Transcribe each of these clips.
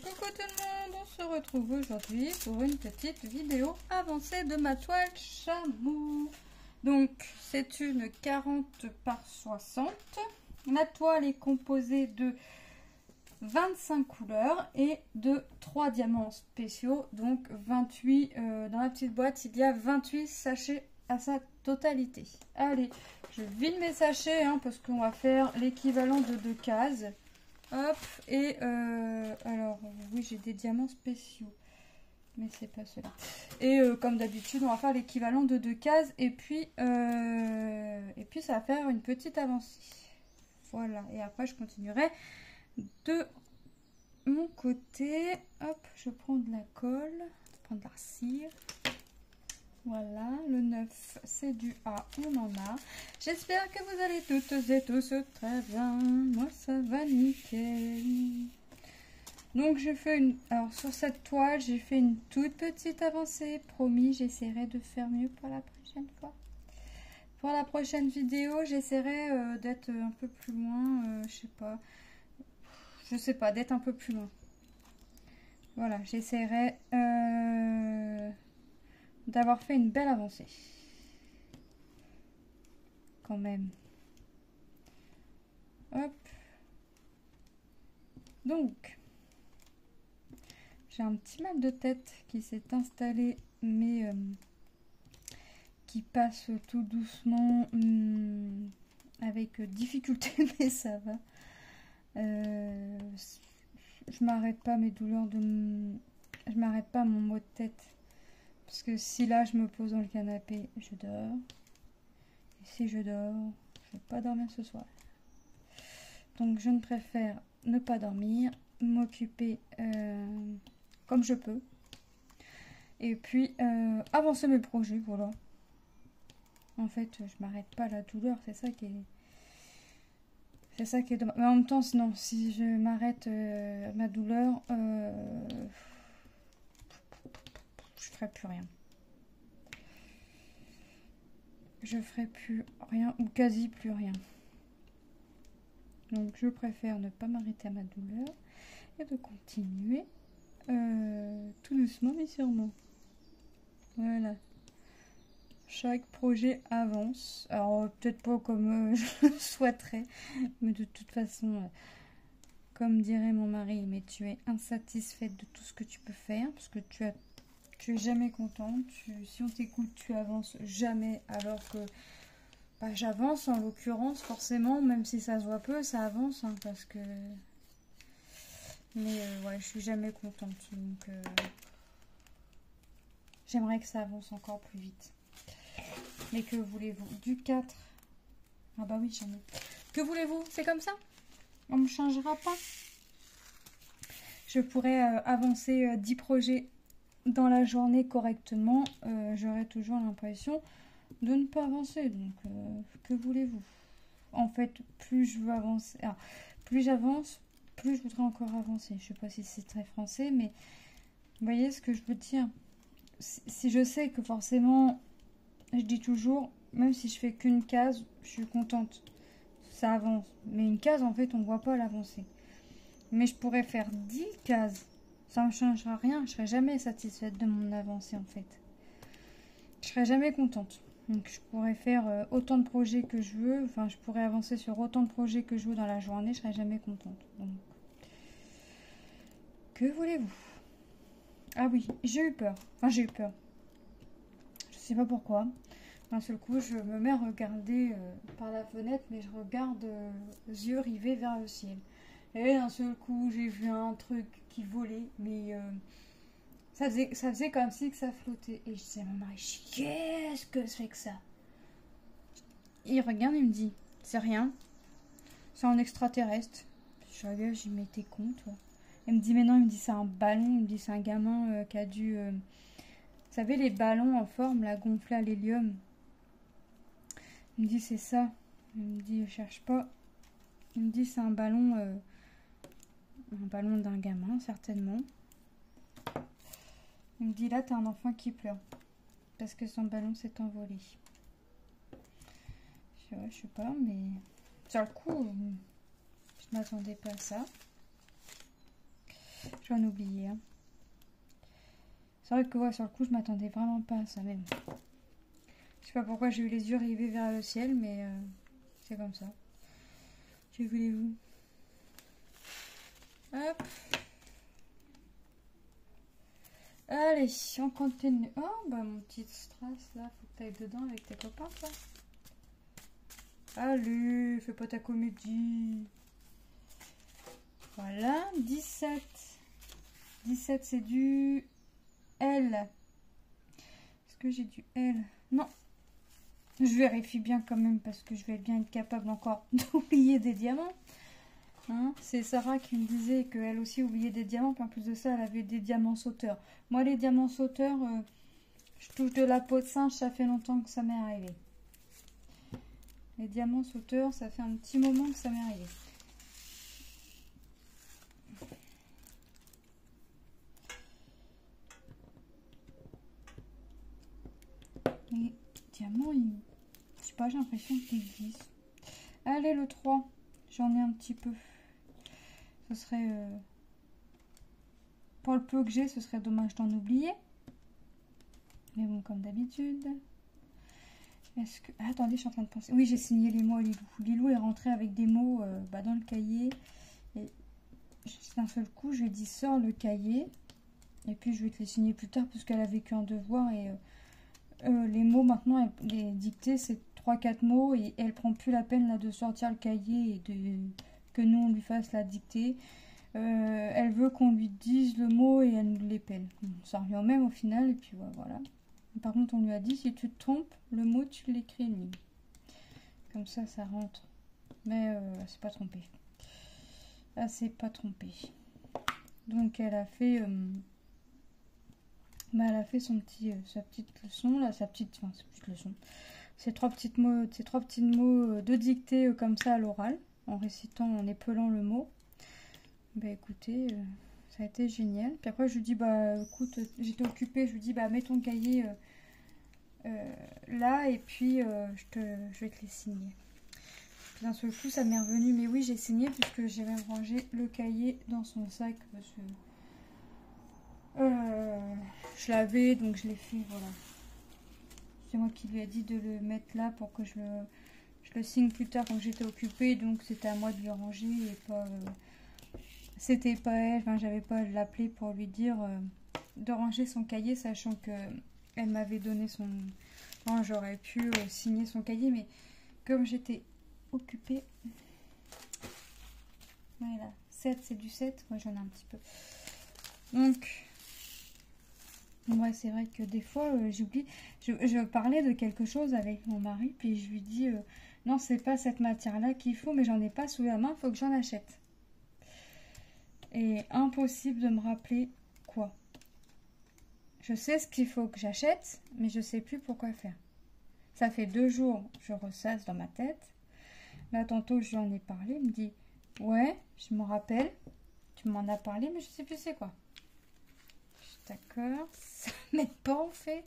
Coucou tout le monde, on se retrouve aujourd'hui pour une petite vidéo avancée de ma toile chameau. Donc c'est une 40 par 60. La toile est composée de 25 couleurs et de 3 diamants spéciaux. Donc 28, dans la petite boîte il y a 28 sachets à sa totalité. Allez, je vide mes sachets parce qu'on va faire l'équivalent de 2 cases. Hop, et alors oui, j'ai des diamants spéciaux, mais c'est pas cela. Et comme d'habitude, on va faire l'équivalent de 2 cases, et puis ça va faire une petite avancée. Voilà, et après je continuerai de mon côté. Hop, je prends de la colle, je prends de la cire. Voilà, le 9, c'est du A, on en a. J'espère que vous allez toutes et tous très bien. Moi, ça va nickel. Donc, j'ai fait une... Alors, sur cette toile, j'ai fait une toute petite avancée. Promis, j'essaierai de faire mieux pour la prochaine fois. Pour la prochaine vidéo, j'essaierai d'être un peu plus loin. Je sais pas, d'être un peu plus loin. Voilà, j'essaierai... d'avoir fait une belle avancée quand même. Hop, donc j'ai un petit mal de tête qui s'est installé, mais qui passe tout doucement, avec difficulté, mais ça va. Je m'arrête pas mes douleurs je m'arrête pas mon maux de tête. Parce que si là je me pose dans le canapé, je dors. Et si je dors, je ne vais pas dormir ce soir. Donc je ne préfère ne pas dormir, m'occuper comme je peux. Et puis avancer mes projets, voilà. En fait, je m'arrête pas à la douleur, c'est ça qui est... C'est ça qui est dommage. Mais en même temps, non, si je m'arrête ma douleur, je ferai plus rien. Je ferai plus rien ou quasi plus rien. Donc je préfère ne pas m'arrêter à ma douleur et de continuer tout doucement mais sûrement. Voilà. Chaque projet avance. Alors peut-être pas comme je le souhaiterais, mais de toute façon, comme dirait mon mari, mais tu es insatisfaite de tout ce que tu peux faire parce que tu es jamais contente. Si on t'écoute, tu avances jamais, alors que j'avance en l'occurrence, forcément, même si ça se voit peu, ça avance, parce que... Mais ouais, je suis jamais contente, donc j'aimerais que ça avance encore plus vite. Mais que voulez-vous? Du 4. Ah bah oui, j'en ai. Que voulez-vous? C'est comme ça. On ne me changera pas. Je pourrais avancer 10 projets dans la journée correctement. J'aurais toujours l'impression de ne pas avancer. Donc, que voulez-vous? En fait, plus je veux avancer... Alors, plus j'avance, plus je voudrais encore avancer. Je sais pas si c'est très français, mais... Vous voyez ce que je veux dire? Si je sais que forcément... Je dis toujours, même si je fais qu'une case, je suis contente. Ça avance. Mais une case, en fait, on ne voit pas l'avancée. Mais je pourrais faire 10 cases. Ça ne changera rien. Je ne serai jamais satisfaite de mon avancée, en fait. Je ne serai jamais contente. Donc, je pourrais faire autant de projets que je veux. Enfin, je pourrais avancer sur autant de projets que je veux dans la journée. Je ne serai jamais contente. Donc, que voulez-vous? Ah oui, j'ai eu peur. Enfin, j'ai eu peur. Je sais pas pourquoi. D'un seul coup, je me mets à regarder par la fenêtre, mais je regarde les yeux rivés vers le ciel. Et d'un seul coup, j'ai vu un truc qui volait, mais ça faisait comme si que ça flottait. Et je disais à mon mari, qu'est-ce que c'est que ça? Il regarde et me dit, c'est rien. C'est un extraterrestre. Je regarde, je dis, mais t'es con, toi. Il me dit, mais non, il me dit, c'est un ballon. Il me dit, c'est un gamin qui a dû... Vous savez, les ballons en forme, la gonflée à l'hélium. Il me dit, c'est ça. Il me dit, je cherche pas. Il me dit, c'est un ballon d'un gamin, certainement. Il me dit, là, t'as un enfant qui pleure. Parce que son ballon s'est envolé. Je dis, ouais, je sais pas, mais... Sur le coup, je m'attendais pas à ça. J'en ai oublié. Hein. C'est vrai que ouais, sur le coup, je m'attendais vraiment pas à ça même. Je sais pas pourquoi j'ai eu les yeux rivés vers le ciel, mais c'est comme ça. Que voulez-vous? Hop. Allez, on continue. Oh, bah mon petit strass là, faut que t'ailles dedans avec tes copains, toi. Allez, fais pas ta comédie. Voilà, 17. 17, c'est du L. Est-ce que j'ai du L? Non. Je vérifie bien quand même parce que je vais bien être capable encore d'oublier des diamants. Hein, c'est Sarah qui me disait qu'elle aussi oubliait des diamants. Puis en plus de ça, elle avait des diamants sauteurs. Moi, les diamants sauteurs, je touche de la peau de singe. Ça fait longtemps que ça m'est arrivé. Les diamants sauteurs, ça fait un petit moment que ça m'est arrivé. Les diamants, je sais pas, j'ai l'impression qu'ils glissent. Allez, le 3. J'en ai un petit peu. Ce serait... pour le peu que j'ai, ce serait dommage d'en oublier. Mais bon, comme d'habitude. Est-ce que... Ah, attendez, je suis en train de penser. Oui, j'ai signé les mots à Lilou. Lilou est rentré avec des mots dans le cahier. Et d'un seul coup, je lui ai dit, sors le cahier. Et puis, je vais te les signer plus tard parce qu'elle a vécu un devoir. Et les mots, maintenant, les dictées, c'est 3-4 mots. Et elle prend plus la peine là, de sortir le cahier et que nous, on lui fasse la dictée. Elle veut qu'on lui dise le mot et elle nous l'épelle. Ça revient au même au final. Et puis, voilà. Par contre, on lui a dit, si tu te trompes, le mot, tu l'écris lui. Comme ça, ça rentre. Mais elle s'est pas trompée. Elle s'est pas trompée. Donc, elle a fait... elle a fait sa petite leçon, là, sa petite leçon. Ces trois petits mots de dictée comme ça à l'oral, en récitant, en épelant le mot. Bah écoutez, ça a été génial. Puis après, je lui dis, bah écoute, j'étais occupée, je lui dis, bah mets ton cahier là et puis je vais te les signer. Puis d'un seul coup, ça m'est revenu, mais oui, j'ai signé puisque j'ai même rangé le cahier dans son sac parce que je l'avais, donc je l'ai fait, voilà. C'est moi qui lui ai dit de le mettre là pour que je le signe plus tard quand j'étais occupée, donc c'était à moi de le ranger et pas... c'était pas elle, enfin j'avais pas à l'appeler pour lui dire de ranger son cahier, sachant que elle m'avait donné son... Enfin, j'aurais pu signer son cahier, mais comme j'étais occupée... Voilà, 7, c'est du 7, moi j'en ai un petit peu. Donc... Ouais, c'est vrai que des fois, j'oublie. Je parlais de quelque chose avec mon mari, puis je lui dis non, c'est pas cette matière-là qu'il faut, mais j'en ai pas sous la main, il faut que j'en achète. Et impossible de me rappeler quoi. Je sais ce qu'il faut que j'achète, mais je sais plus pourquoi faire. Ça fait 2 jours, je ressasse dans ma tête. Là, tantôt, je lui en ai parlé, il me dit ouais, je me rappelle, tu m'en as parlé, mais je sais plus c'est quoi. D'accord, ça m'aide pas en fait.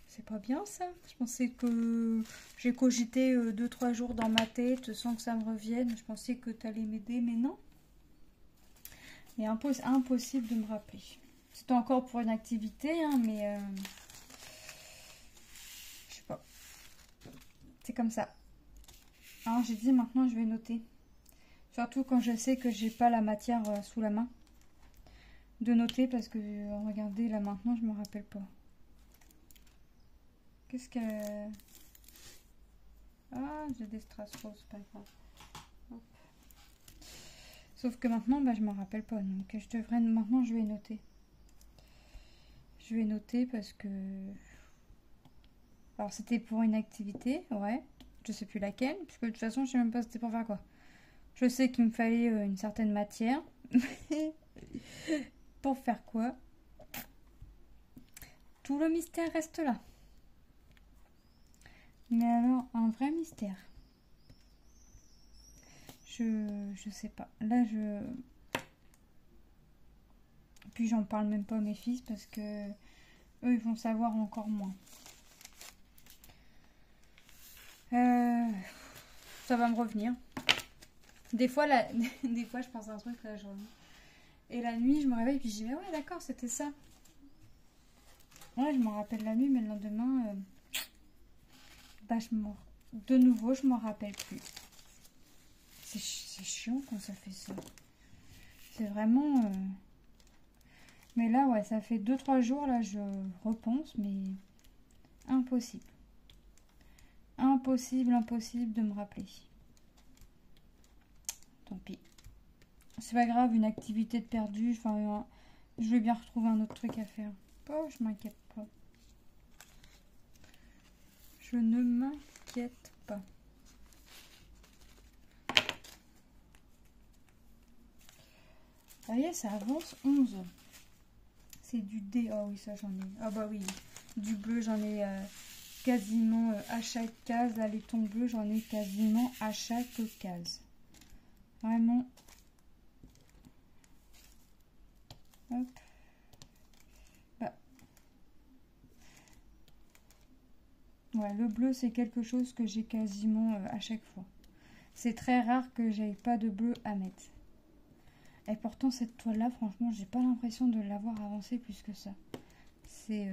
C'est pas bien ça. Je pensais que j'ai cogité 2-3 jours dans ma tête sans que ça me revienne. Je pensais que tu allais m'aider, mais non. Et impossible de me rappeler. C'était encore pour une activité, hein, mais je sais pas. C'est comme ça. Alors j'ai dit maintenant je vais noter. Surtout quand je sais que j'ai pas la matière sous la main. De noter parce que regardez là maintenant je me rappelle pas. Qu'est-ce que... Ah, j'ai des strass roses, pas grave. Hop. Sauf que maintenant bah, je me rappelle pas, donc je devrais... Maintenant je vais noter. Je vais noter parce que... Alors c'était pour une activité, ouais. Je sais plus laquelle, puisque de toute façon je sais même pas c'était pour faire quoi. Je sais qu'il me fallait une certaine matière. Pour faire quoi? Tout le mystère reste là. Mais alors, un vrai mystère. Je sais pas. Là, Puis j'en parle même pas à mes fils parce que eux, ils vont savoir encore moins. Ça va me revenir. Des fois, des fois, je pense à un truc là, Et la nuit, je me réveille, puis je dis, ah ouais, d'accord, c'était ça. Ouais, je me rappelle la nuit, mais le lendemain, bah, de nouveau, je m'en rappelle plus. C'est chiant quand ça fait ça. C'est vraiment... Mais là, ouais, ça fait 2-3 jours, là, je repense, mais impossible. Impossible de me rappeler. Tant pis. C'est pas grave, une activité de perdue. Enfin, je vais bien retrouver un autre truc à faire. Oh, je m'inquiète pas. Je ne m'inquiète pas. Ça y est, ça avance 11. C'est du D. Ah oui, ça j'en ai. Ah bah oui. Du bleu, j'en ai quasiment à chaque case. Là, les tons bleus, j'en ai quasiment à chaque case. Vraiment. Hop. Bah. Ouais, le bleu, c'est quelque chose que j'ai quasiment à chaque fois. C'est très rare que j'aie pas de bleu à mettre. Et pourtant, cette toile-là, franchement, j'ai pas l'impression de l'avoir avancée plus que ça. C'est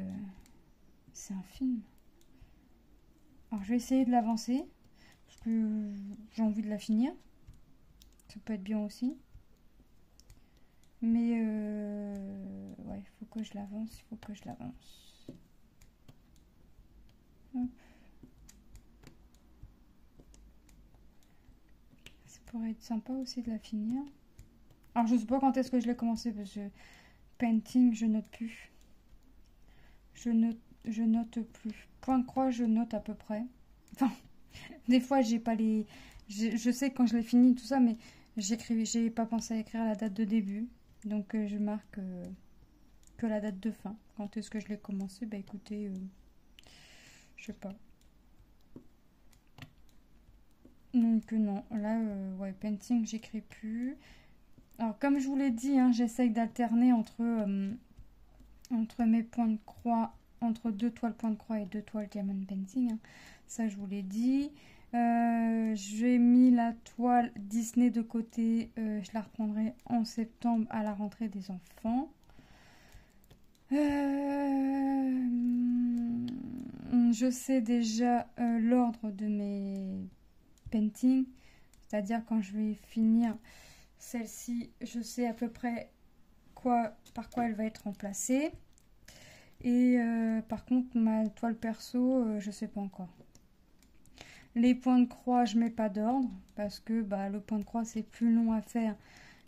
un film. Alors, je vais essayer de l'avancer. Parce que j'ai envie de la finir. Ça peut être bien aussi. Mais, ouais, il faut que je l'avance. Hop. Ça pourrait être sympa aussi de la finir. Alors, je sais pas quand est-ce que je l'ai commencé. Parce que painting, je note plus. Je note plus. Point de croix, je note à peu près. Enfin, des fois, j'ai pas les... Je sais quand je l'ai fini, tout ça, mais j'ai pas pensé à écrire la date de début. Donc, je marque que la date de fin. Quand est-ce que je l'ai commencé? Bah, écoutez, je sais pas. Donc, non. Là, ouais, painting, j'écris plus. Alors, comme je vous l'ai dit, hein, j'essaye d'alterner entre mes points de croix, entre 2 toiles point de croix et 2 toiles diamond painting. Hein. Ça, je vous l'ai dit. J'ai mis la toile Disney de côté. Je la reprendrai en septembre à la rentrée des enfants. Je sais déjà l'ordre de mes paintings. C'est-à-dire quand je vais finir celle-ci, je sais à peu près par quoi elle va être remplacée. Et par contre, ma toile perso, je sais pas encore. Les points de croix, je mets pas d'ordre parce que le point de croix c'est plus long à faire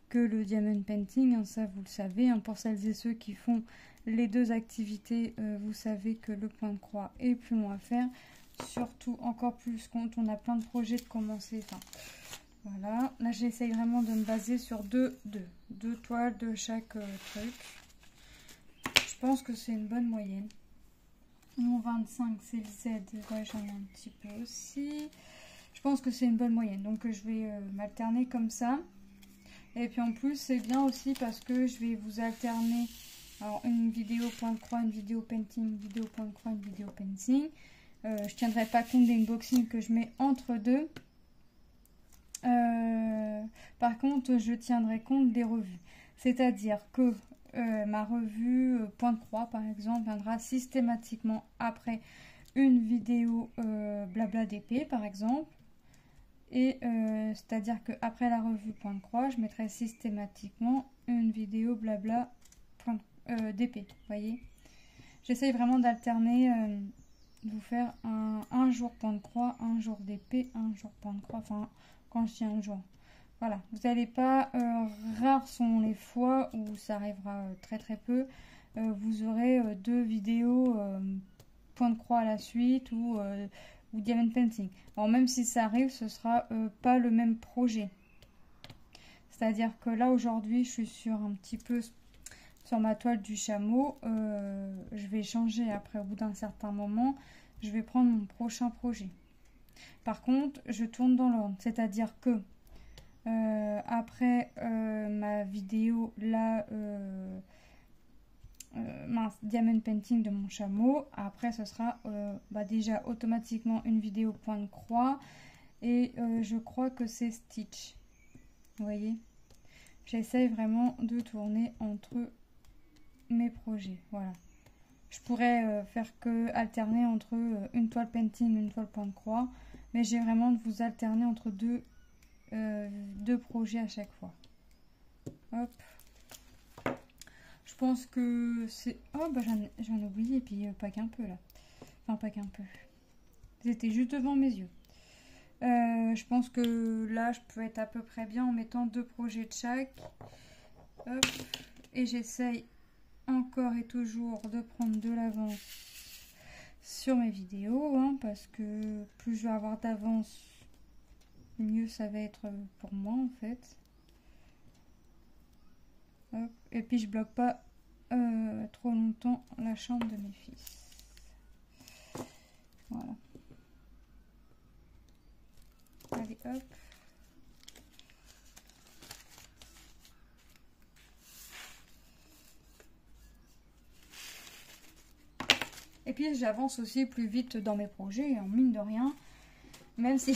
que le diamond painting, hein, ça vous le savez. Hein, pour celles et ceux qui font les deux activités, vous savez que le point de croix est plus long à faire. Surtout encore plus quand on a plein de projets de commencer. Enfin, voilà, là j'essaye vraiment de me baser sur deux toiles de chaque truc. Je pense que c'est une bonne moyenne. Mon 25 c'est le Z, ouais, j'en ai un petit peu aussi. Je pense que c'est une bonne moyenne, donc je vais m'alterner comme ça. Et puis en plus c'est bien aussi parce que je vais vous alterner alors, une vidéo point de croix, une vidéo painting, une vidéo point de croix, une vidéo painting. Je tiendrai pas compte des unboxings que je mets entre deux. Par contre je tiendrai compte des revues. C'est-à-dire que ma revue point de croix par exemple viendra systématiquement après une vidéo blabla d'épée par exemple, et c'est à dire que après la revue point de croix je mettrai systématiquement une vidéo blabla d'épée. Vous voyez, j'essaye vraiment d'alterner, de vous faire un jour point de croix, un jour d'épée, un jour point de croix, enfin quand je dis un jour. Voilà, vous n'allez pas, rares sont les fois où ça arrivera très très peu, vous aurez 2 vidéos point de croix à la suite ou diamond painting. Alors même si ça arrive, ce sera pas le même projet. C'est-à-dire que là aujourd'hui, je suis sur un petit peu sur ma toile du chameau. Je vais changer après au bout d'un certain moment. Je vais prendre mon prochain projet. Par contre, je tourne dans l'ordre. C'est-à-dire que après ma vidéo là diamond painting de mon chameau, après ce sera déjà automatiquement une vidéo point de croix et je crois que c'est Stitch, vous voyez, j'essaye vraiment de tourner entre mes projets. Voilà. Je pourrais faire que alterner entre une toile painting, une toile point de croix, mais j'ai vraiment de vous alterner entre deux projets à chaque fois. Hop. Je pense que c'est... Oh, bah j'en ai oublié, et puis pas qu'un peu là. Enfin, pas qu'un peu. C'était juste devant mes yeux. Je pense que là, je peux être à peu près bien en mettant 2 projets de chaque. Hop. Et j'essaye encore et toujours de prendre de l'avance sur mes vidéos, hein, parce que plus je vais avoir d'avance, mieux ça va être pour moi en fait. Hop. Et puis je bloque pas trop longtemps la chambre de mes fils. Voilà. Allez hop. Et puis j'avance aussi plus vite dans mes projets, en mine de rien. Même si,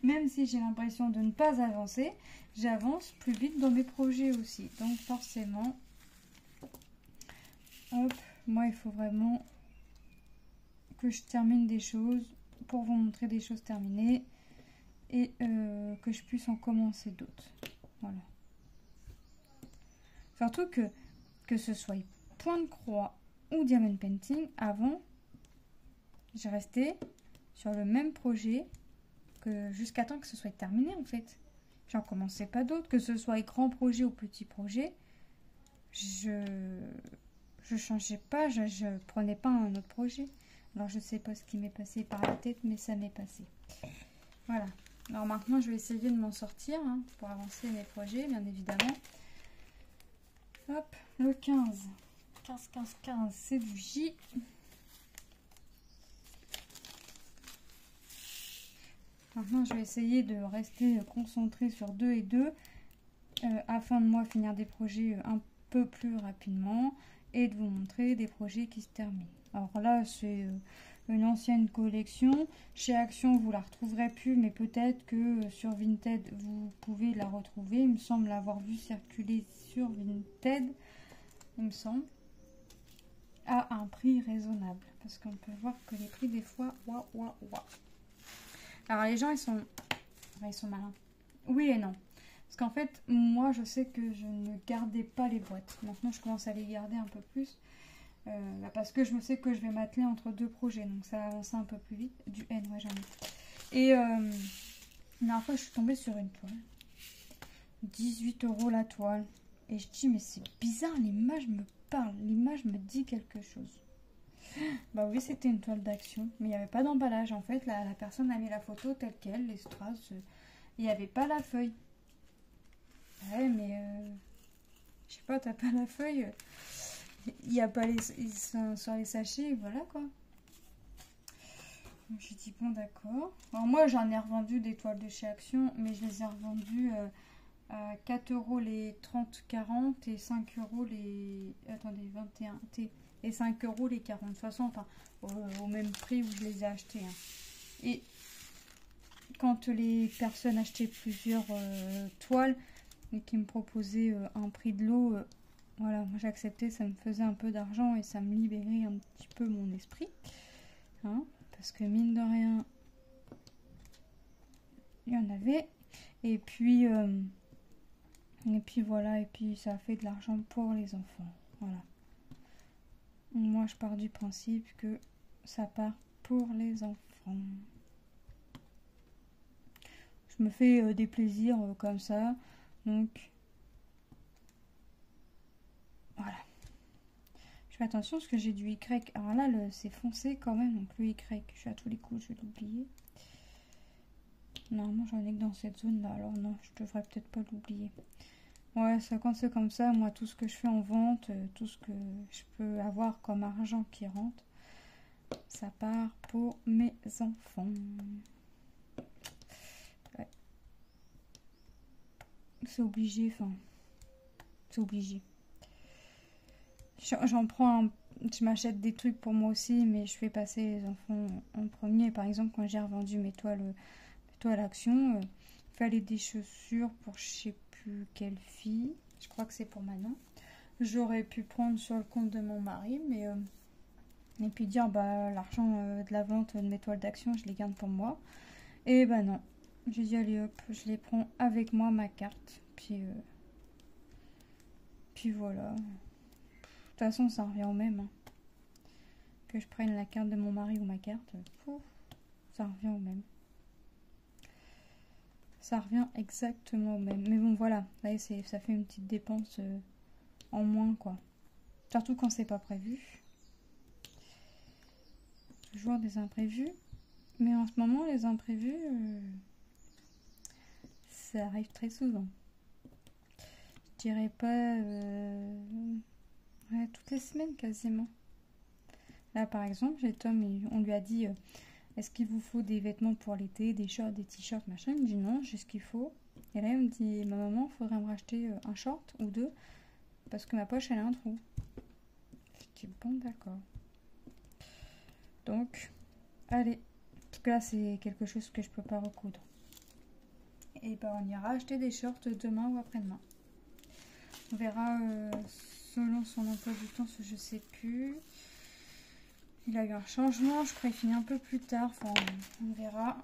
même si j'ai l'impression de ne pas avancer, j'avance plus vite dans mes projets aussi. Donc forcément, hop, moi il faut vraiment que je termine des choses pour vous montrer des choses terminées et que je puisse en commencer d'autres. Voilà. Surtout que ce soit point de croix ou diamond painting, avant, j'ai resté sur le même projet que jusqu'à temps que ce soit terminé en fait. J'en commençais pas d'autres, que ce soit grand projet ou petit projet. Je changeais pas, je prenais pas un autre projet. Alors je sais pas ce qui m'est passé par la tête, mais ça m'est passé. Voilà. Alors maintenant je vais essayer de m'en sortir hein, pour avancer mes projets, bien évidemment. Hop, le 15. 15, 15, 15, c'est du J. Maintenant, je vais essayer de rester concentrée sur 2 et 2 afin de moi finir des projets un peu plus rapidement et de vous montrer des projets qui se terminent. Alors là, c'est une ancienne collection. Chez Action, vous la retrouverez plus, mais peut-être que sur Vinted, vous pouvez la retrouver. Il me semble l'avoir vu circuler sur Vinted, il me semble, à un prix raisonnable. Parce qu'on peut voir que les prix, des fois, waouh, waouh, waouh. Alors les gens, ils sont malins. Oui et non. Parce qu'en fait, moi, je sais que je ne gardais pas les boîtes. Maintenant, je commence à les garder un peu plus. Parce que je me sais que je vais m'atteler entre 2 projets. Donc, ça va avancer un peu plus vite. Du N, ouais, jamais. Et la dernière fois, je suis tombée sur une toile. 18 € la toile. Et je dis, mais c'est bizarre, l'image me parle. L'image me dit quelque chose. Bah oui, c'était une toile d'Action, mais il n'y avait pas d'emballage. En fait, la personne a mis la photo telle qu'elle, les strass. Il n'y avait pas la feuille. Ouais, mais je sais pas, t'as pas la feuille. Il n'y a pas les sur les sachets, voilà quoi. Donc j'ai dit bon d'accord. Alors moi j'en ai revendu des toiles de chez Action, mais je les ai revendues à 4 € les 30-40 et 5 € les... Attendez, 21 T. Et 5 € les 40. De toute façon, enfin, au même prix où je les ai achetés. Hein. Et quand les personnes achetaient plusieurs toiles et qui me proposaient un prix de lot, voilà, moi j'acceptais, ça me faisait un peu d'argent et ça me libérait un petit peu mon esprit. Hein, parce que mine de rien, il y en avait. Et puis voilà, et puis ça a fait de l'argent pour les enfants. Voilà. Moi, je pars du principe que ça part pour les enfants. Je me fais des plaisirs comme ça. Donc, voilà. Je fais attention parce que j'ai du Y. Alors là, c'est foncé quand même. Donc le Y, je suis à tous les coups, je vais l'oublier. Normalement, j'en ai que dans cette zone-là. Alors non, je devrais peut-être pas l'oublier. Ouais, ça, quand c'est comme ça, moi, tout ce que je fais en vente, tout ce que je peux avoir comme argent qui rentre, ça part pour mes enfants. Ouais. C'est obligé, enfin, c'est obligé. J'en prends, je m'achète des trucs pour moi aussi, mais je fais passer les enfants en premier. Par exemple, quand j'ai revendu mes toiles Action, il fallait des chaussures pour, je sais plus, plus quelle fille. Je crois que c'est pour Manon. J'aurais pu prendre sur le compte de mon mari, mais et puis dire bah l'argent de la vente de mes toiles d'action, je les garde pour moi. Et bah non, j'ai dit allez hop, je les prends avec moi ma carte. Puis voilà. De toute façon, ça revient au même. Hein. Que je prenne la carte de mon mari ou ma carte, ça revient au même. Ça revient exactement au même. Mais bon, voilà, là, ça fait une petite dépense en moins, quoi. Surtout quand c'est pas prévu. Toujours des imprévus. Mais en ce moment, les imprévus, ça arrive très souvent. Je dirais pas... ouais, toutes les semaines, quasiment. Là, par exemple, j'ai Tom, on lui a dit est-ce qu'il vous faut des vêtements pour l'été, des shorts, des t-shirts, machin. Il me dit non, j'ai ce qu'il faut. Et là, il me dit ma maman, il faudrait me racheter un short ou deux parce que ma poche, elle a un trou. Je dis bon, d'accord. Donc, allez. Parce que là, c'est quelque chose que je peux pas recoudre. Et ben, on ira acheter des shorts demain ou après-demain. On verra selon son emploi du temps, je sais plus. Il a eu un changement, je crois qu'il finit un peu plus tard. Enfin, on verra.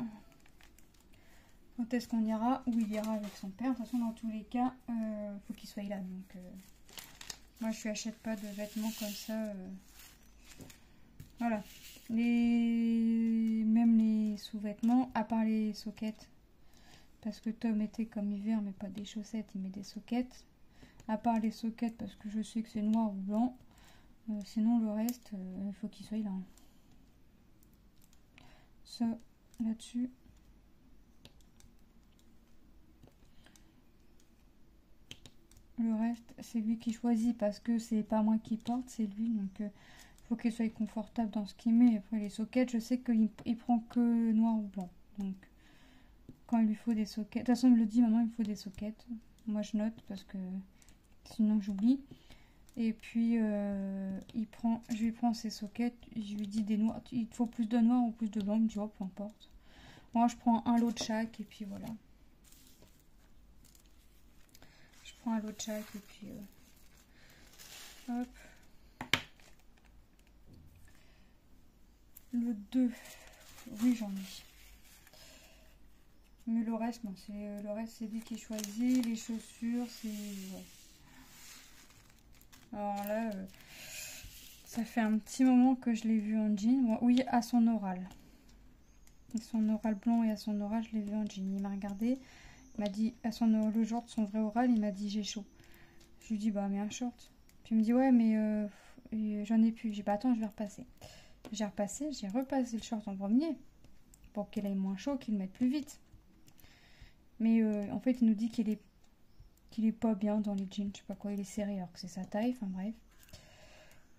Quand est-ce qu'on ira? Où il ira avec son père. De toute façon, dans tous les cas, faut qu'il soit là. Donc, moi, je lui achète pas de vêtements comme ça. Voilà. Même les sous-vêtements, à part les soquettes. Parce que Tom était comme hiver, mais pas des chaussettes, il met des soquettes. À part les soquettes, parce que je sais que c'est noir ou blanc. Sinon, le reste, il faut qu'il soit là. Ça, là-dessus. Le reste, c'est lui qui choisit parce que c'est pas moi qui porte, c'est lui. Donc, il faut qu'il soit confortable dans ce qu'il met. Après, les soquettes, je sais qu'il prend que noir ou blanc. Donc, quand il lui faut des soquettes... De toute façon, il me le dit, maman, il me faut des soquettes. Moi, je note parce que sinon, j'oublie. Et puis, je lui prends ses soquettes. Je lui dis des noirs. Il te faut plus de noir ou plus de blanc. Il me dit, oh, peu importe. Moi, je prends un lot de chaque. Et puis, voilà. Je prends un lot de chaque. Et puis, hop. Le 2. Oui, j'en ai. Mais le reste, non. Le reste, c'est lui qui choisit. Les chaussures, c'est... Ouais. Alors là, ça fait un petit moment que je l'ai vu en jean. Oui, à son oral. À son oral blanc et à son oral, je l'ai vu en jean. Il m'a regardé, il m'a dit, le jour de son vrai oral, il m'a dit j'ai chaud. Je lui dis bah mets un short. Puis il me dit ouais mais j'en ai plus. J'ai dit bah attends, je vais repasser. J'ai repassé le short en premier pour qu'il aille moins chaud, qu'il le mette plus vite. Mais en fait, il nous dit qu'il est pas bien dans les jeans, je sais pas quoi, il est serré alors que c'est sa taille, enfin bref.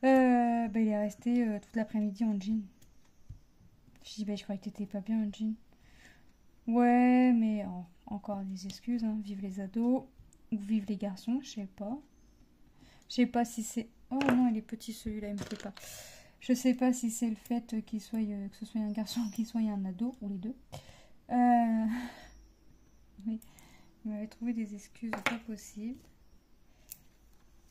Il est resté toute l'après-midi en jean. Je dis, je croyais que t'étais pas bien en jean. Ouais, mais encore des excuses, hein. Vive les ados, ou vive les garçons, je sais pas. Je sais pas si c'est... Oh non, il est petit celui-là, il me plaît pas. Je sais pas si c'est le fait que ce soit un garçon ou qu'il soit un ado, ou les deux. Oui. Il m'avait trouvé des excuses pas possibles.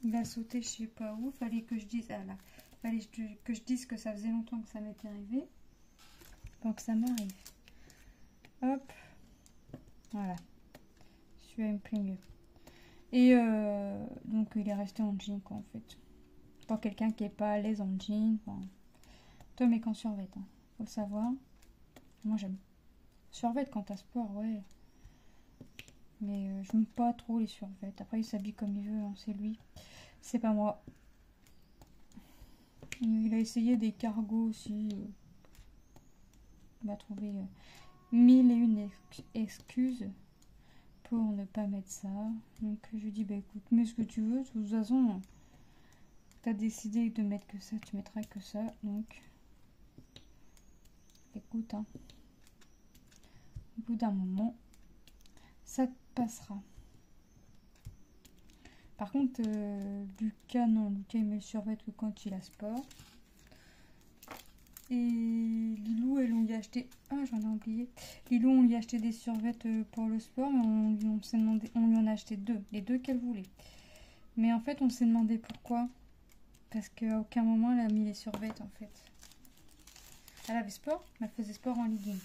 Il a sauté je sais pas où. Fallait que je dise... Ah là. Fallait que je dise que ça faisait longtemps que ça m'était arrivé. Donc ça m'arrive. Hop. Voilà. Celui-là il me plaît mieux. Et donc il est resté en jean quoi en fait. Pour quelqu'un qui est pas à l'aise en jean. Enfin, Tom est qu'en survêt. Hein. Faut le savoir. Moi j'aime. Survêt quand t'as sport, ouais. Mais je n'aime pas trop les survêtements. Après, il s'habille comme il veut, hein, c'est lui. C'est pas moi. Il a essayé des cargos aussi. Il a trouvé 1001 excuses pour ne pas mettre ça. Donc, je lui dis, bah écoute, mets ce que tu veux. De toute façon, t'as décidé de mettre que ça, tu mettras que ça. Donc, écoute, hein. Au bout d'un moment, ça passera. Par contre, Lucas, non, Lucas il me le survêt que quand il a sport. Lilou, elles ont lui acheté... Ah, j'en ai oublié. Lilou, on lui a acheté des survêtes pour le sport, mais on s'est demandé... On lui en a acheté deux. Les deux qu'elle voulait. Mais en fait, on s'est demandé pourquoi. Parce qu'à aucun moment, elle a mis les survêtes, en fait. Elle avait sport, mais elle faisait sport en legging.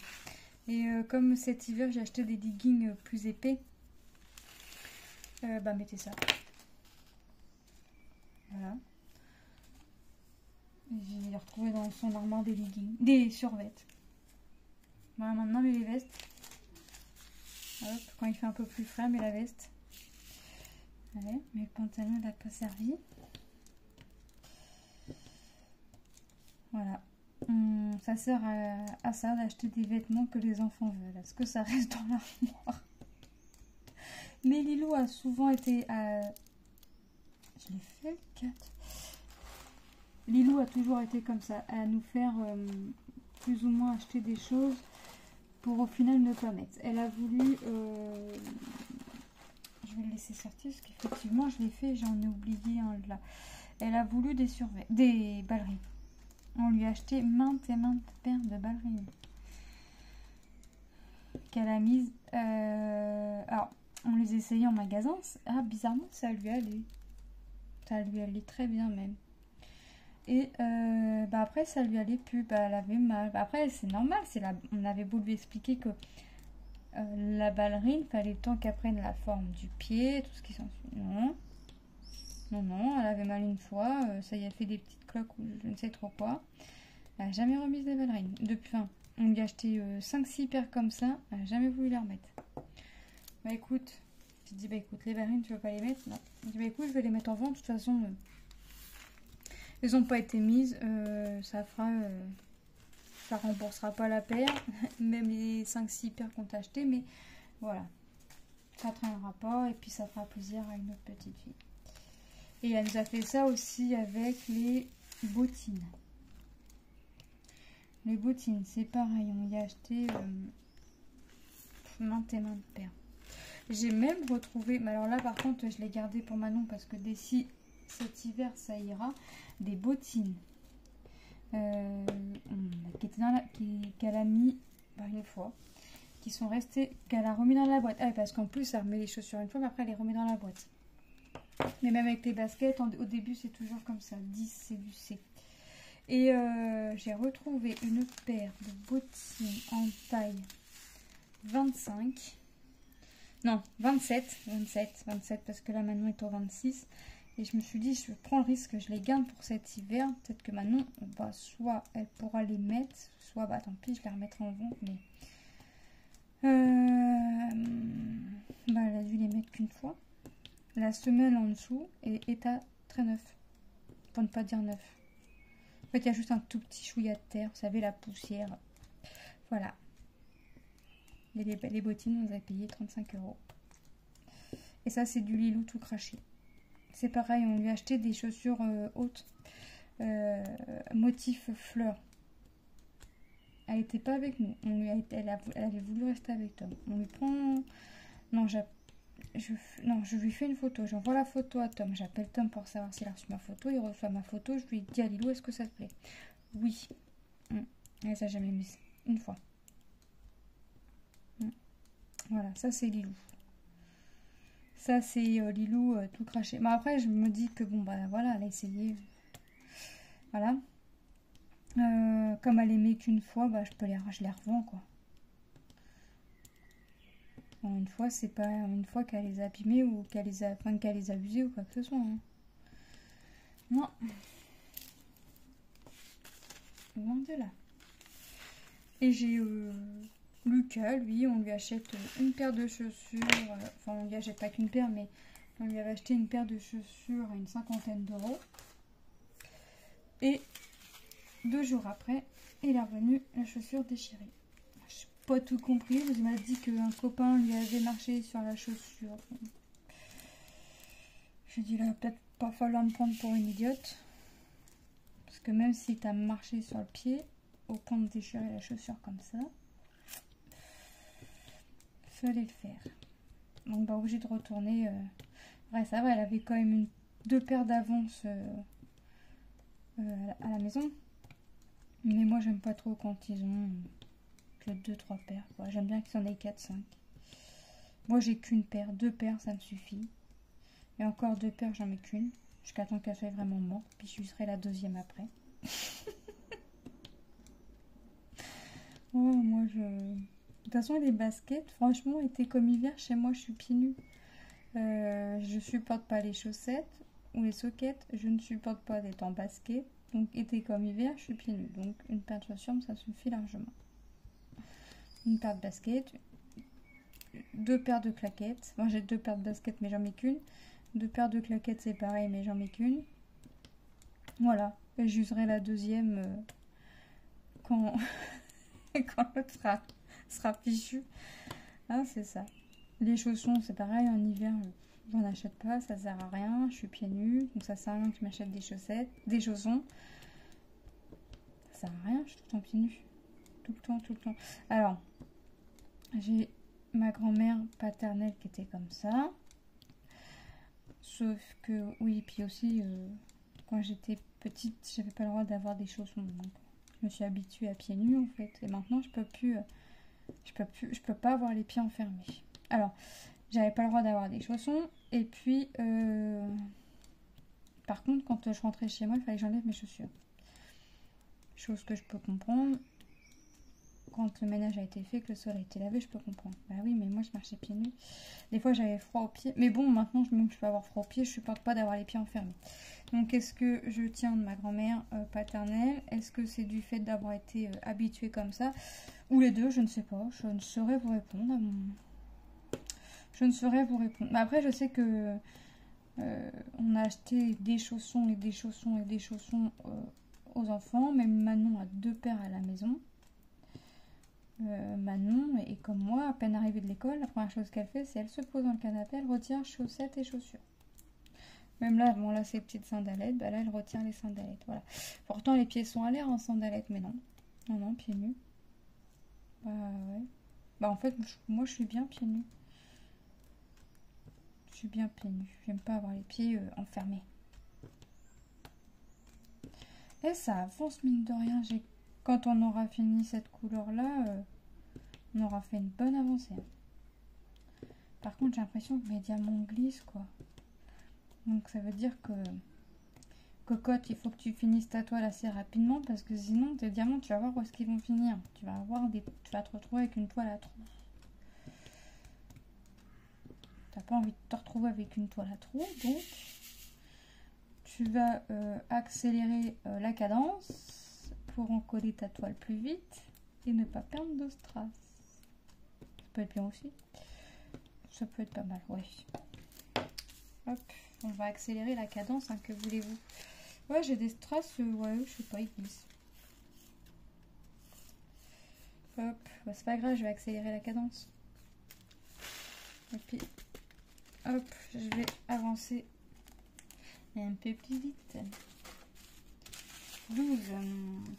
Et comme cet hiver, j'ai acheté des leggings plus épais, bah mettez ça. Voilà. J'ai retrouvé dans son armoire des leggings, des survêtes. Voilà, maintenant, mais les vestes. Hop, quand il fait un peu plus frais, mais la veste. Allez, mais le pantalon, il n'a pas servi. Voilà. Ça sert à ça d'acheter des vêtements que les enfants veulent. Est-ce que ça reste dans l'armoire? Mais Lilou a souvent été à... Je l'ai fait le 4. Lilou a toujours été comme ça, à nous faire plus ou moins acheter des choses pour au final ne pas mettre. Elle a voulu... Je vais le laisser sortir parce qu'effectivement je l'ai fait, j'en ai oublié un là. Elle a voulu des ballerines. On lui a acheté maintes et maintes paires de ballerines qu'elle a mises. Alors, on les essayait en magasin. Ah, bizarrement, ça lui allait. Ça lui allait très bien même. Et bah après, ça lui allait plus. Bah, elle avait mal. Bah, après, c'est normal. On avait beau lui expliquer que la ballerine, fallait le temps qu'elle prenne la forme du pied, tout ce qui s'ensuit. Non. Non, non, elle avait mal une fois. Ça y a fait des petites cloques ou je ne sais trop quoi. Elle n'a jamais remis des ballerines. Depuis, on lui a acheté 5-6 paires comme ça. Elle n'a jamais voulu les remettre. Bah écoute, je dis bah écoute, les ballerines, tu veux pas les mettre? Non. Je dis bah écoute, je vais les mettre en vente. De toute façon, elles n'ont pas été mises. Ça fera... ça remboursera pas la paire. Même les 5-6 paires qu'on t'a achetées. Mais voilà. Ça traînera pas. Et puis ça fera plaisir à une autre petite fille. Et elle nous a fait ça aussi avec les bottines. Les bottines, c'est pareil. On y a acheté maintes et maintes paires. J'ai même retrouvé, mais alors là par contre je l'ai gardé pour Manon parce que d'ici cet hiver ça ira, des bottines qu'elle a mis une fois, qui sont restées, qu'elle a remis dans la boîte. Ah, parce qu'en plus elle remet les chaussures une fois, mais après elle les remet dans la boîte. Mais même avec les baskets, au début c'est toujours comme ça, 10 c'est du C. Et j'ai retrouvé une paire de bottines en taille 25. Non, 27 parce que là Manon est au 26. Et je me suis dit, je prends le risque, je les garde pour cet hiver. Peut-être que Manon, bah, soit elle pourra les mettre, soit bah tant pis, je les remettrai en vente. Mais bah, elle a dû les mettre qu'une fois. La semelle en dessous est à très neuf, pour ne pas dire neuf. En fait, il y a juste un tout petit chouïa de terre, vous savez, la poussière. Voilà. Et les bottines, on les a payées 35 €. Et ça, c'est du Lilou tout craché. C'est pareil, on lui a acheté des chaussures hautes, motif fleurs. Elle n'était pas avec nous. Elle avait voulu rester avec Tom. On lui prend... Non, je lui fais une photo. J'envoie la photo à Tom. J'appelle Tom pour savoir s'il a reçu ma photo. Il reçoit ma photo. Je lui dis à Lilou, est-ce que ça te plaît? Oui. Elle s'est jamais mise. Une fois. Voilà, ça c'est Lilou. Ça c'est Lilou tout craché. Mais après je me dis que bon bah voilà, elle a essayé. Voilà. Comme elle aimait qu'une fois, bah je les revends quoi. Bon, une fois, c'est pas une fois qu'elle les a abîmés ou qu'elle les a abusés ou quoi que ce soit. Hein. Non. Loin de là. Et j'ai Lucas, lui, on lui achète une paire de chaussures. Enfin, on lui achète pas qu'une paire, mais on lui avait acheté une paire de chaussures à une 50aine d'euros. Et 2 jours après, il est revenu la chaussure déchirée. Je n'ai pas tout compris. Il m'a dit qu'un copain lui avait marché sur la chaussure. Je dis là, peut-être pas falloir me prendre pour une idiote. Parce que même si tu as marché sur le pied, au point de déchirer la chaussure comme ça, fallait le faire. Donc bah obligé de retourner. Ouais, ça va, elle avait quand même 2 paires d'avance à la maison. Mais moi, j'aime pas trop quand ils ont que 2-3 paires. J'aime bien qu'ils en aient 4-5. Moi, j'ai qu'une paire. 2 paires, ça me suffit. Et encore 2 paires, j'en mets qu'une. Jusqu'à temps qu'elle soit vraiment morte. Puis je serai la deuxième après. Oh, moi, de toute façon, les baskets, franchement, été comme hiver, chez moi, je suis pieds nus. Je supporte pas les chaussettes ou les soquettes. Je ne supporte pas d'être en basket. Donc, été comme hiver, je suis pieds nus. Donc, une paire de chaussures, ça suffit largement. Une paire de baskets. 2 paires de claquettes. Moi, j'ai 2 paires de baskets, mais j'en mets qu'une. 2 paires de claquettes, c'est pareil, mais j'en mets qu'une. Voilà. Et j'userai la deuxième quand, quand l'autre sera fichu. Ah, c'est ça. Les chaussons, c'est pareil. En hiver, j'en achète pas. Ça sert à rien. Je suis pieds nus. Donc, ça sert à rien que je m'achète des chaussettes. Des chaussons. Ça sert à rien. Je suis tout le temps pieds nus. Tout le temps, tout le temps. Alors, j'ai ma grand-mère paternelle qui était comme ça. Sauf que, oui, puis aussi, quand j'étais petite, j'avais pas le droit d'avoir des chaussons. Donc, je me suis habituée à pieds nus, en fait. Et maintenant, je peux pas avoir les pieds enfermés. Alors, j'avais pas le droit d'avoir des chaussons. Et puis, par contre, quand je rentrais chez moi, il fallait que j'enlève mes chaussures. Chose que je peux comprendre. Quand le ménage a été fait, que le sol a été lavé, je peux comprendre. Bah oui, mais moi je marchais pieds nus. Des fois j'avais froid aux pieds. Mais bon, maintenant je peux avoir froid aux pieds, je supporte pas d'avoir les pieds enfermés. Donc est-ce que je tiens de ma grand-mère paternelle? Est-ce que c'est du fait d'avoir été habituée comme ça? Ou les deux, je ne sais pas. Je ne saurais vous répondre. Je ne saurais vous répondre. Mais après, je sais que on a acheté des chaussons et des chaussons et des chaussons aux enfants. Même Manon a 2 paires à la maison. Manon est comme moi, à peine arrivée de l'école, la première chose qu'elle fait, c'est elle se pose dans le canapé, elle retire chaussettes et chaussures. Même là, bon là ces petites sandalettes, bah là elle retire les sandalettes, voilà. Pourtant les pieds sont à l'air en sandalettes, mais non. Non, non, pieds nus. Bah ouais. Bah en fait, moi je suis bien pieds nus. Je suis bien pieds nus. J'aime pas avoir les pieds enfermés. Et ça avance mine de rien, quand on aura fini cette couleur-là, on aura fait une bonne avancée. Par contre, j'ai l'impression que mes diamants glissent, quoi. Donc, ça veut dire que, cocotte, il faut que tu finisses ta toile assez rapidement, parce que sinon, tes diamants, tu vas voir où est-ce qu'ils vont finir. Tu vas te retrouver avec une toile à trous. T'as pas envie de te retrouver avec une toile à trous, donc tu vas accélérer la cadence pour encoller ta toile plus vite et ne pas perdre de strass. Ça peut être bien aussi. Ça peut être pas mal, ouais. Hop, on va accélérer la cadence, hein, que voulez-vous? Ouais, j'ai des strass, ouais, je sais pas, ils glissent. Hop, bah, c'est pas grave, je vais accélérer la cadence. Et puis, hop, je vais avancer un peu plus vite. 12,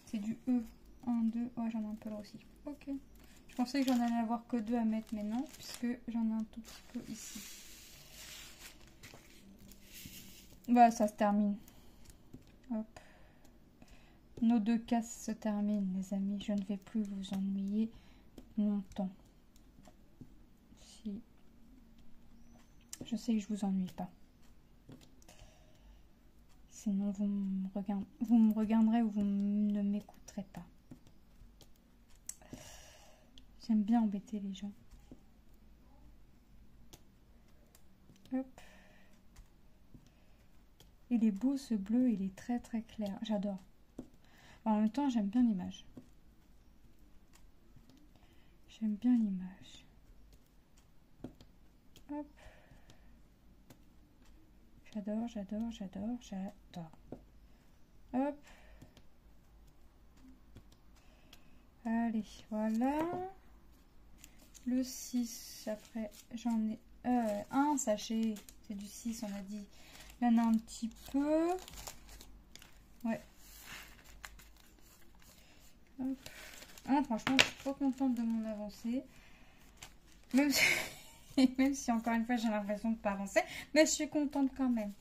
c'est du E. 1, 2, ouais, j'en ai un peu là aussi. Ok. Je pensais que j'en allais avoir que 2 à mettre, mais non, puisque j'en ai un tout petit peu ici. Bah, ça se termine. Hop. Nos 2 cases se terminent, les amis. Je ne vais plus vous ennuyer longtemps. Si. Je sais que je vous ennuie pas. Sinon, vous me regarderez ou vous ne m'écouterez pas. J'aime bien embêter les gens. Hop. Il est beau ce bleu, il est très très clair. J'adore. En même temps, j'aime bien l'image. J'aime bien l'image. Hop. J'adore, j'adore, j'adore, j'adore. Hop. Allez, voilà. Le 6, après, j'en ai un sachet. C'est du 6, on a dit. Il y en a un petit peu. Ouais. Hop. Ah, franchement, je suis trop contente de mon avancée. Même si... Même si encore une fois j'ai l'impression de ne pas avancer, mais je suis contente quand même.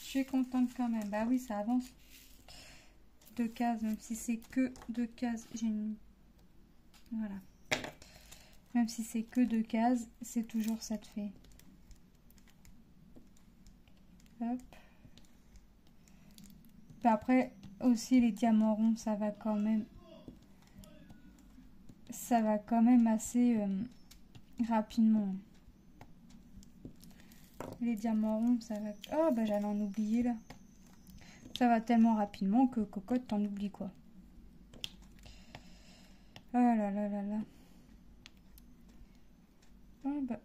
Je suis contente quand même. Bah oui, ça avance. 2 cases, même si c'est que 2 cases, j'ai une... Voilà. Même si c'est que 2 cases, c'est toujours cette fée. Hop. Puis après, aussi les diamants ronds, ça va quand même... Ça va quand même assez rapidement. Les diamants ronds, ça va... Oh, bah j'allais en oublier là. Ça va tellement rapidement que cocotte, t'en oublies quoi. Oh là là là là. Oh bah.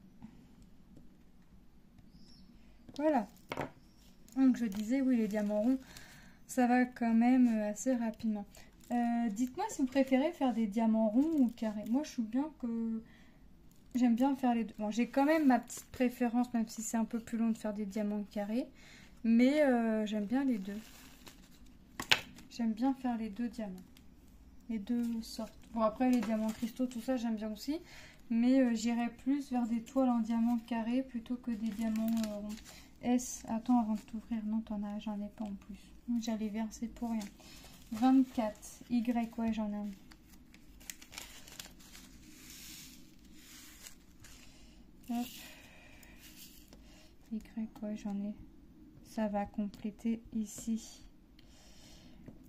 Voilà. Donc je disais, oui, les diamants ronds, ça va quand même assez rapidement. Dites-moi si vous préférez faire des diamants ronds ou carrés. Moi, je suis bien que... J'aime bien faire les deux. Bon, j'ai quand même ma petite préférence, même si c'est un peu plus long de faire des diamants carrés. Mais j'aime bien les deux. J'aime bien faire les deux diamants. Les deux sortes. Bon, après, les diamants cristaux, tout ça, j'aime bien aussi. Mais j'irai plus vers des toiles en diamant carré plutôt que des diamants ronds. S, attends, avant de t'ouvrir, non, j'en ai pas en plus. J'allais verser pour rien. 24. Y, ouais, j'en ai un. Hop. Y, ouais, j'en ai. Ça va compléter ici.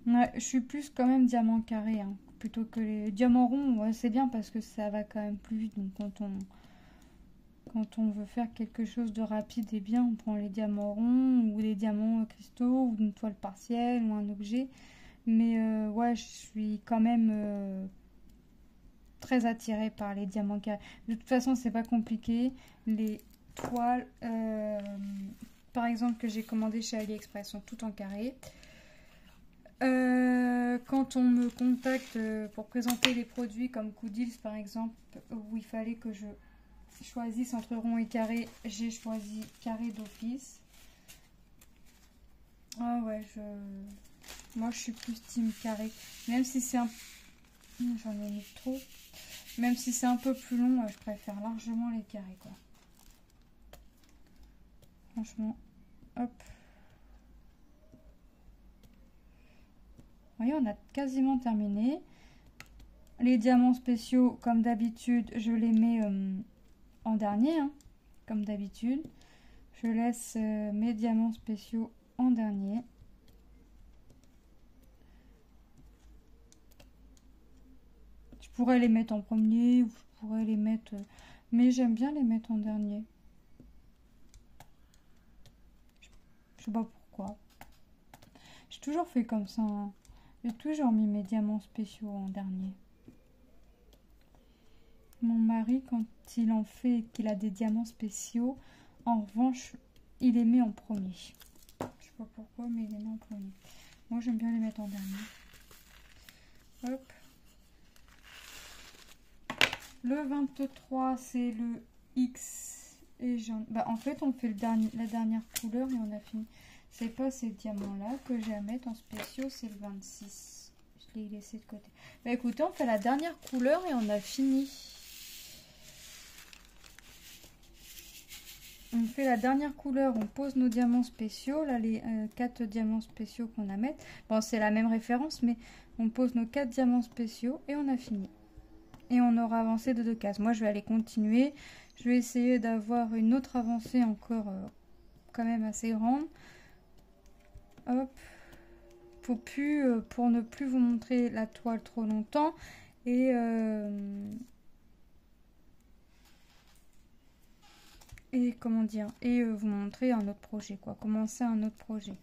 Ouais, je suis plus quand même diamant carré, hein, plutôt que les diamants ronds. Ouais, c'est bien parce que ça va quand même plus vite. Donc quand on veut faire quelque chose de rapide et bien, on prend les diamants ronds ou les diamants cristaux ou une toile partielle ou un objet. Mais ouais, je suis quand même très attirée par les diamants carrés. De toute façon, c'est pas compliqué. Les toiles, par exemple, que j'ai commandées chez AliExpress sont toutes en carré. Quand on me contacte pour présenter les produits comme Coodils par exemple, où il fallait que je choisisse entre rond et carré, j'ai choisi carré d'office. Ah ouais, moi je suis plus team carré, même si c'est un... J'en ai mis trop. Même si c'est un peu plus long, je préfère largement les carrés quoi. Franchement, hop. Vous voyez, on a quasiment terminé. Les diamants spéciaux, comme d'habitude, je les mets en dernier, hein, comme d'habitude. Je laisse mes diamants spéciaux en dernier. Je pourrais les mettre en premier, ou je pourrais les mettre... mais j'aime bien les mettre en dernier. Je sais pas pourquoi. J'ai toujours fait comme ça, hein. J'ai toujours mis mes diamants spéciaux en dernier. Mon mari, quand il en fait et qu'il a des diamants spéciaux, en revanche, il les met en premier. Je sais pas pourquoi, mais il les met en premier. Moi, j'aime bien les mettre en dernier. Hop. Le 23, c'est le X. Et en fait, on fait la dernière couleur et on a fini. C'est pas ces diamants-là que j'ai à mettre en spéciaux, c'est le 26. Je l'ai laissé de côté. Bah écoutez, on fait la dernière couleur et on a fini. On fait la dernière couleur, on pose nos diamants spéciaux. Là, les 4 diamants spéciaux qu'on a à mettre. Bon, c'est la même référence, mais on pose nos 4 diamants spéciaux et on a fini. Et on aura avancé de 2 cases. Moi, je vais aller continuer. Je vais essayer d'avoir une autre avancée encore quand même assez grande. Hop. Pour ne plus vous montrer la toile trop longtemps. Et comment dire, et vous montrer un autre projet, quoi. Commencer un autre projet.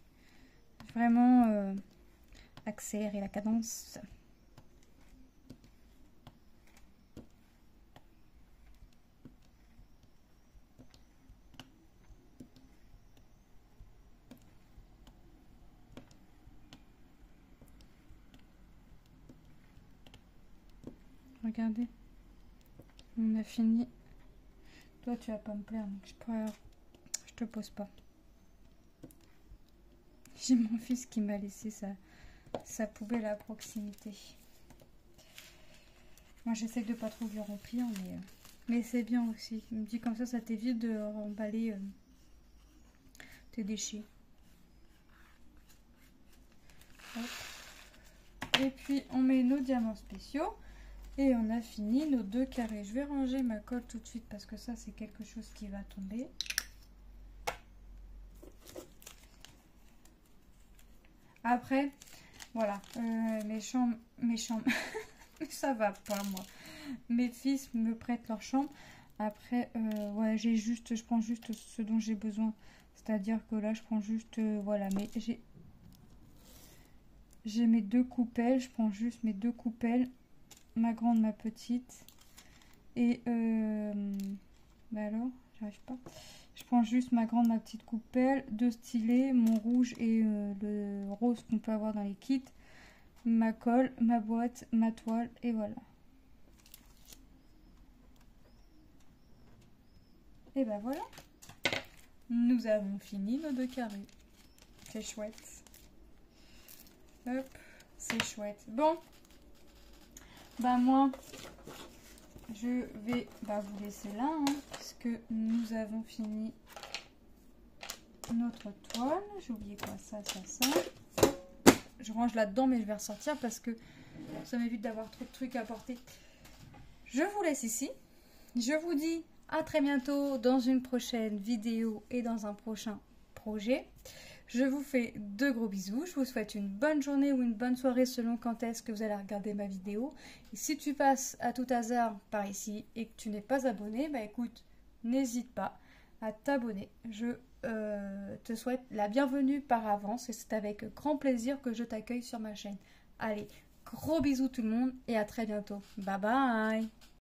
Vraiment accélérer la cadence. Regardez, on a fini. Toi, tu vas pas me plaire, donc je te pose pas. J'ai mon fils qui m'a laissé sa poubelle à proximité. Moi, j'essaie de pas trop lui remplir, mais c'est bien aussi. Il me dit comme ça t'évite de remballer tes déchets. Hop. Et puis on met nos diamants spéciaux. Et on a fini nos 2 carrés. Je vais ranger ma colle tout de suite parce que ça c'est quelque chose qui va tomber. Après, voilà, mes chambres, ça va pas moi. Mes fils me prêtent leur chambre. Après, ouais, je prends juste ce dont j'ai besoin. C'est-à-dire que là, je prends juste, voilà, mais j'ai mes 2 coupelles. Je prends juste mes 2 coupelles, ma grande, ma petite. Et, bah alors, j'arrive pas. Je prends juste ma grande, ma petite coupelle, 2 stylets, mon rouge et le rose qu'on peut avoir dans les kits, ma colle, ma boîte, ma toile et voilà. Et ben voilà, nous avons fini nos 2 carrés. C'est chouette. Hop, c'est chouette. Bon, bah moi, je vais vous laisser là, hein, puisque nous avons fini notre toile. J'ai oublié quoi, ça. Je range là-dedans, mais je vais ressortir parce que ça m'évite d'avoir trop de trucs à porter. Je vous laisse ici. Je vous dis à très bientôt dans une prochaine vidéo et dans un prochain projet. Je vous fais de gros bisous. Je vous souhaite une bonne journée ou une bonne soirée selon quand est-ce que vous allez regarder ma vidéo. Et si tu passes à tout hasard par ici et que tu n'es pas abonné, bah écoute, n'hésite pas à t'abonner. Je te souhaite la bienvenue par avance et c'est avec grand plaisir que je t'accueille sur ma chaîne. Allez, gros bisous tout le monde et à très bientôt. Bye bye!